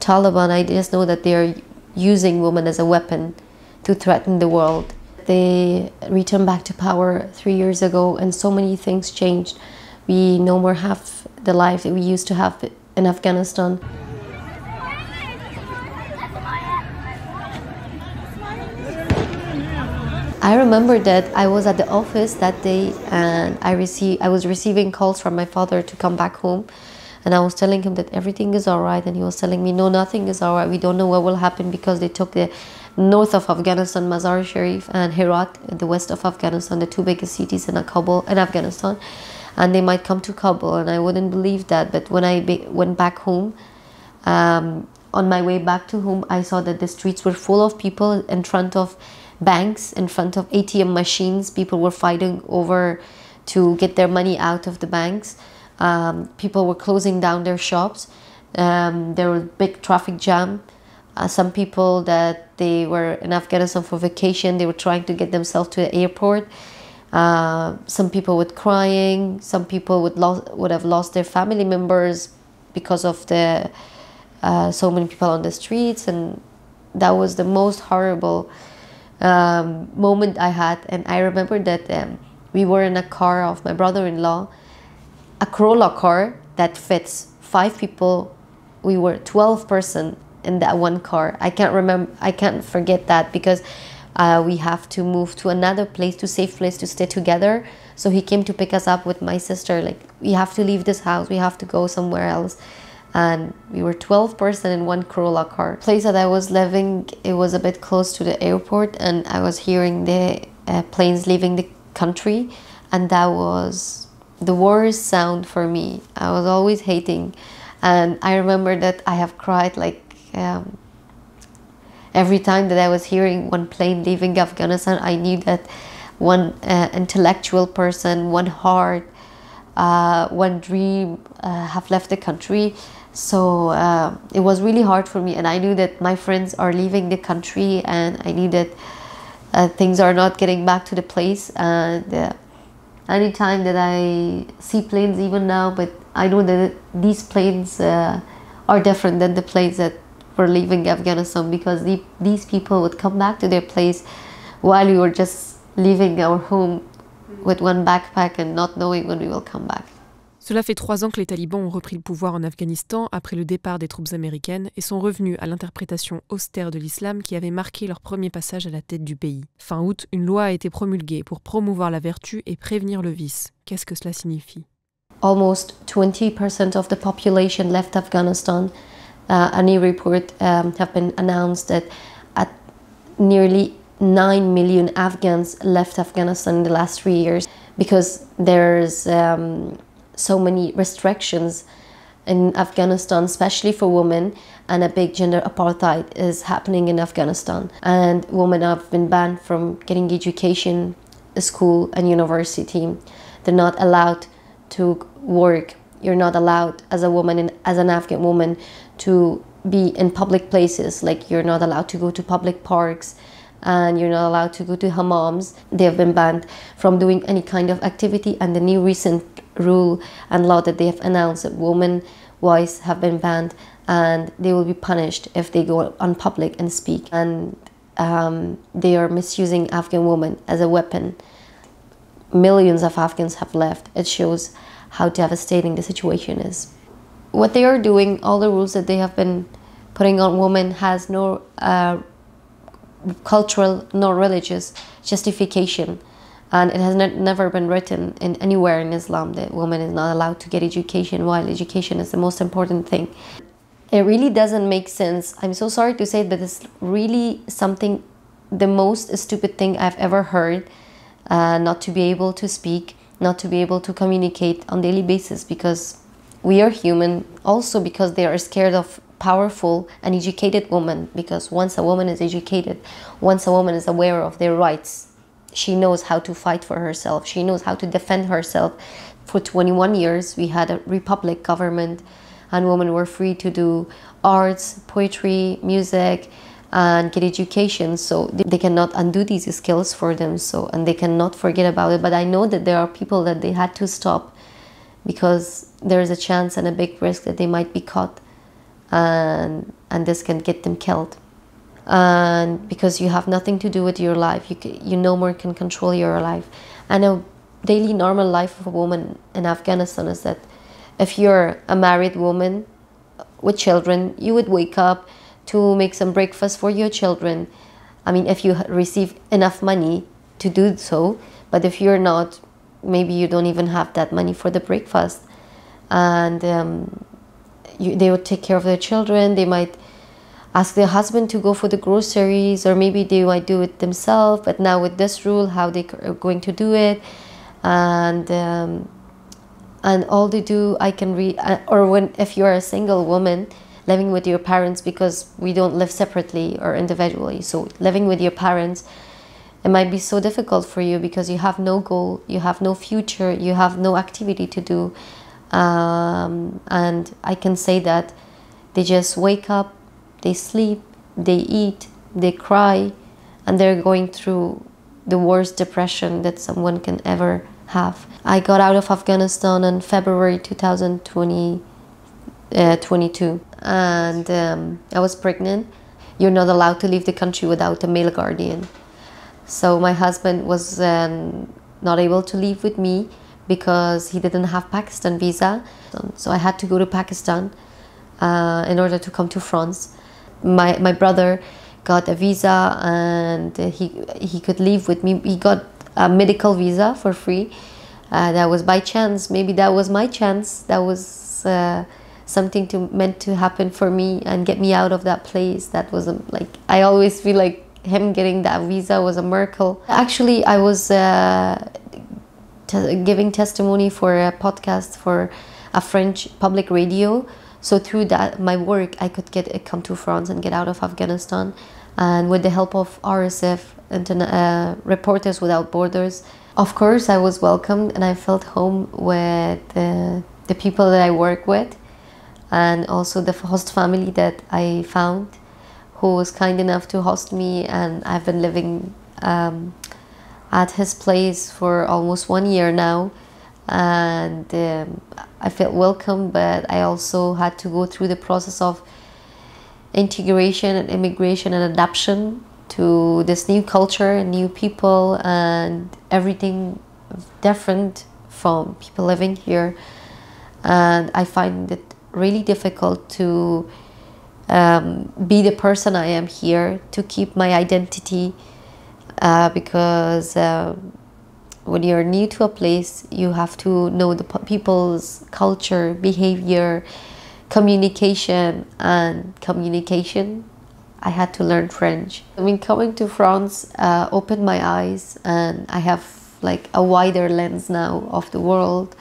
Taliban, I just know that they are using women as a weapon to threaten the world. They returned back to power 3 years ago, and so many things changed. We no more have the life that we used to have in Afghanistan. I remember that I was at the office that day, and I was receiving calls from my father to come back home, and I was telling him that everything is all right, and he was telling me, no, nothing is all right. We don't know what will happen because they took the north of Afghanistan, Mazar Sharif, and Herat, in the west of Afghanistan, the two biggest cities in Kabul and Afghanistan, and they might come to Kabul, and I wouldn't believe that. But when I went back home, on my way back to home, I saw that the streets were full of people in front of banks, in front of ATM machines. People were fighting over to get their money out of the banks. People were closing down their shops. There was big traffic jam. Some people that they were in Afghanistan for vacation, they were trying to get themselves to the airport. Some people were crying. Some people would have lost their family members because of the so many people on the streets, and that was the most horrible moment I had. And I remember that we were in a car of my brother-in-law, a Corolla car that fits 5 people. We were 12 person in that one car. I can't forget that, because we have to move to another place, to safe place, to stay together. So he came to pick us up with my sister, like, we have to leave this house, we have to go somewhere else. And we were 12 person in one Corolla car. The place that I was living, it was a bit close to the airport, and I was hearing the planes leaving the country, and that was the worst sound for me. I was always hating, and I remember that I have cried like every time that I was hearing one plane leaving Afghanistan. I knew that one intellectual person, one heart, one dream have left the country. So it was really hard for me, and I knew that my friends are leaving the country, and I knew that things are not getting back to the place. And anytime that I see planes, even now, but I know that these planes are different than the planes that were leaving Afghanistan, because these people would come back to their place while we were just leaving our home with one backpack and not knowing when we will come back. Cela fait 3 ans que les talibans ont repris le pouvoir en Afghanistan après le départ des troupes américaines et sont revenus à l'interprétation austère de l'islam qui avait marqué leur premier passage à la tête du pays. Fin août, une loi a été promulguée pour promouvoir la vertu et prévenir le vice. Qu'est-ce que cela signifie? Almost 20% of the population left Afghanistan. A new report have been announced that at nearly 9 million Afghans left Afghanistan in the last 3 years, because there's so many restrictions in Afghanistan, especially for women, and a big gender apartheid is happening in Afghanistan. And women have been banned from getting education, school and university. They're not allowed to work. You're not allowed as a woman, as an Afghan woman, to be in public places. Like, you're not allowed to go to public parks, and you're not allowed to go to hammams. They have been banned from doing any kind of activity, and the new recent rule and law that they have announced that women voice have been banned, and they will be punished if they go on public and speak. And they are misusing Afghan women as a weapon. Millions of Afghans have left. It shows how devastating the situation is. What they are doing, all the rules that they have been putting on women, has no cultural nor religious justification, and it has never been written in anywhere in Islam that woman is not allowed to get education, while education is the most important thing. It really doesn't make sense. I'm so sorry to say it, but it's really something, the most stupid thing I've ever heard, not to be able to speak, not to be able to communicate on a daily basis, because we are human. Also because they are scared of powerful and educated women, because once a woman is educated, once a woman is aware of their rights, she knows how to fight for herself, she knows how to defend herself. For 21 years we had a republic government, and women were free to do arts, poetry, music, and get education, so they cannot undo these skills for them, and they cannot forget about it. But I know that there are people that they had to stop, because there is a chance and a big risk that they might be caught, and and this can get them killed. And because you have nothing to do with your life, you no more can control your life. And a daily normal life of a woman in Afghanistan is that if you're a married woman with children, you would wake up to make some breakfast for your children. I mean, if you receive enough money to do so, but if you're not, maybe you don't even have that money for the breakfast. And they would take care of their children. They might ask their husband to go for the groceries, or maybe they might do it themselves. But now with this rule, how they are going to do it, and all they do, I can read, or if you're a single woman living with your parents, because we don't live separately or individually, so living with your parents, it might be so difficult for you because you have no goal, you have no future, you have no activity to do. And I can say that they just wake up, they sleep, they eat, they cry, and they're going through the worst depression that someone can ever have. I got out of Afghanistan in February 2022, and I was pregnant. You're not allowed to leave the country without a male guardian. So my husband was not able to leave with me because he didn't have Pakistan visa. So I had to go to Pakistan in order to come to France. My brother got a visa, and he could leave with me. He got a medical visa for free. That was by chance. Maybe that was my chance. That was something meant to happen for me and get me out of that place. That was like, I always feel like him getting that visa was a miracle. Actually, I was giving testimony for a podcast for a French public radio. So through that, my work, I could come to France and get out of Afghanistan. And with the help of RSF, Reporters Without Borders, of course, I was welcomed, and I felt home with the people that I work with, and also the host family that I found, who was kind enough to host me. And I've been living at his place for almost 1 year now. And I felt welcome, but I also had to go through the process of integration and immigration and adaptation to this new culture and new people, and everything different from people living here. And I find it really difficult to be the person I am here, to keep my identity, because when you're new to a place, you have to know the people's culture, behavior, communication. I had to learn French. I mean, coming to France opened my eyes, and I have like a wider lens now of the world,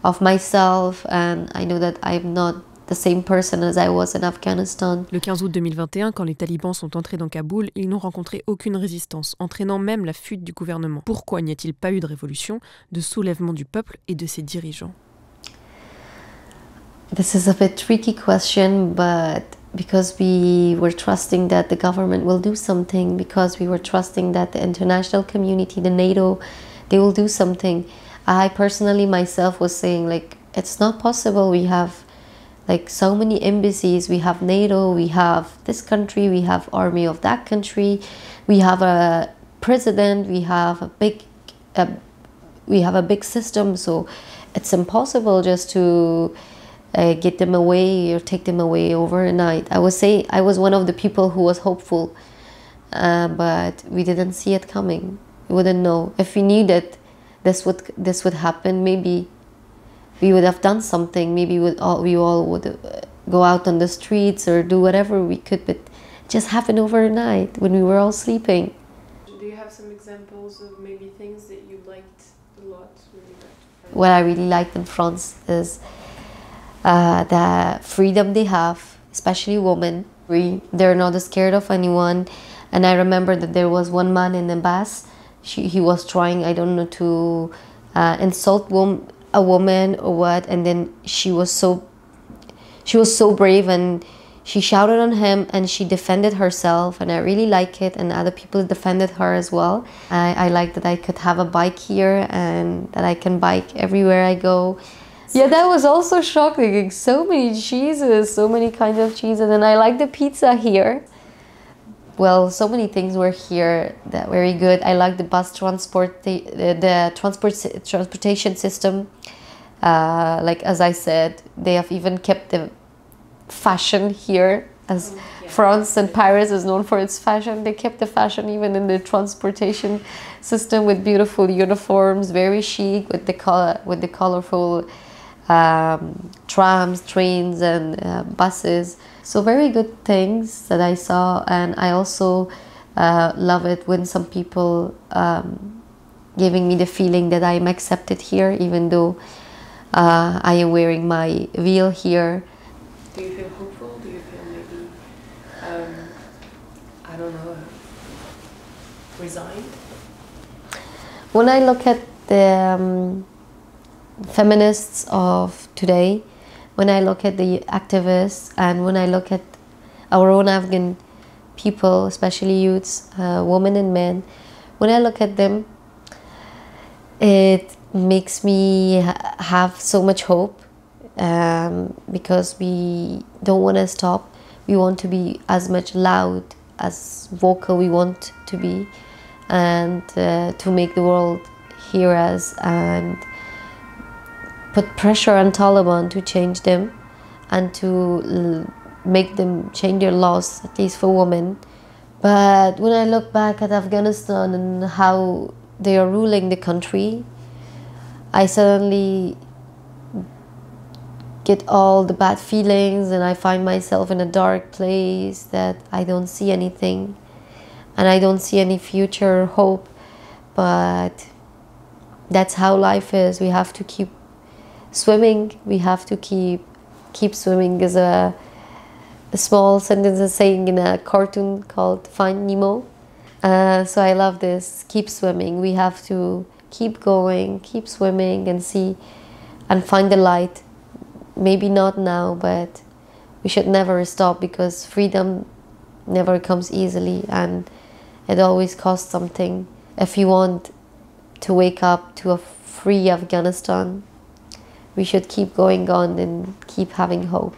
of myself, and I know that I'm not the same person as I was in Afghanistan. Le 15 août 2021, quand les talibans sont entrés dans Kaboul, ils n'ont rencontré aucune résistance, entraînant même la fuite du gouvernement. Pourquoi n'y a-t-il pas eu de révolution, de soulèvement du peuple et de ses dirigeants? This is a bit tricky question, but because we were trusting that the government will do something, because we were trusting that the international community, the NATO, they will do something. I personally myself was saying, like, it's not possible. We have like so many embassies, we have NATO, we have this country, we have army of that country, we have a president, we have a big system, so it's impossible just to get them away or take them away overnight. I was one of the people who was hopeful, but we didn't see it coming. We wouldn't know. If we knew that this would happen, maybe we would have done something. Maybe we all would go out on the streets or do whatever we could, but it just happened overnight when we were all sleeping. Do you have some examples of maybe things that you liked a lot? What I really liked in France is the freedom they have, especially women. They're not scared of anyone. And I remember that there was one man in the bus. He was trying, I don't know, to insult a woman or what, and then she was so brave, and she shouted on him and she defended herself, and I really like it, and other people defended her as well. I like that I could have a bike here and that I can bike everywhere I go, Yeah, that was also shocking. Like, so many cheeses, so many kinds of cheeses, and I like the pizza here. Well, so many things were here that very good. I like the bus transport, the transportation system. Like as I said, they have even kept the fashion here, as France and Paris is known for its fashion. They kept the fashion even in the transportation system with beautiful uniforms, very chic, with the colorful trams, trains, and buses. So very good things that I saw, and I also love it when some people giving me the feeling that I am accepted here, even though I am wearing my veil here. Do you feel hopeful? Do you feel maybe, I don't know, resigned? When I look at the feminists of today, when I look at the activists, and when I look at our own Afghan people, especially youths, women and men, when I look at them, it makes me have so much hope, because we don't want to stop. We want to be as much loud, as vocal we want to be, and to make the world hear us and put pressure on Taliban to change them and to make them change their laws, at least for women. But when I look back at Afghanistan and how they are ruling the country, I suddenly get all the bad feelings, and I find myself in a dark place that I don't see anything and I don't see any future or hope. But that's how life is. We have to keep swimming. We have to keep swimming is a small sentence, a saying in a cartoon called Find Nemo. So I love this. Keep swimming. We have to keep going, keep swimming, and see and find the light. Maybe not now, but we should never stop, because freedom never comes easily and it always costs something. If you want to wake up to a free Afghanistan, we should keep going on and keep having hope.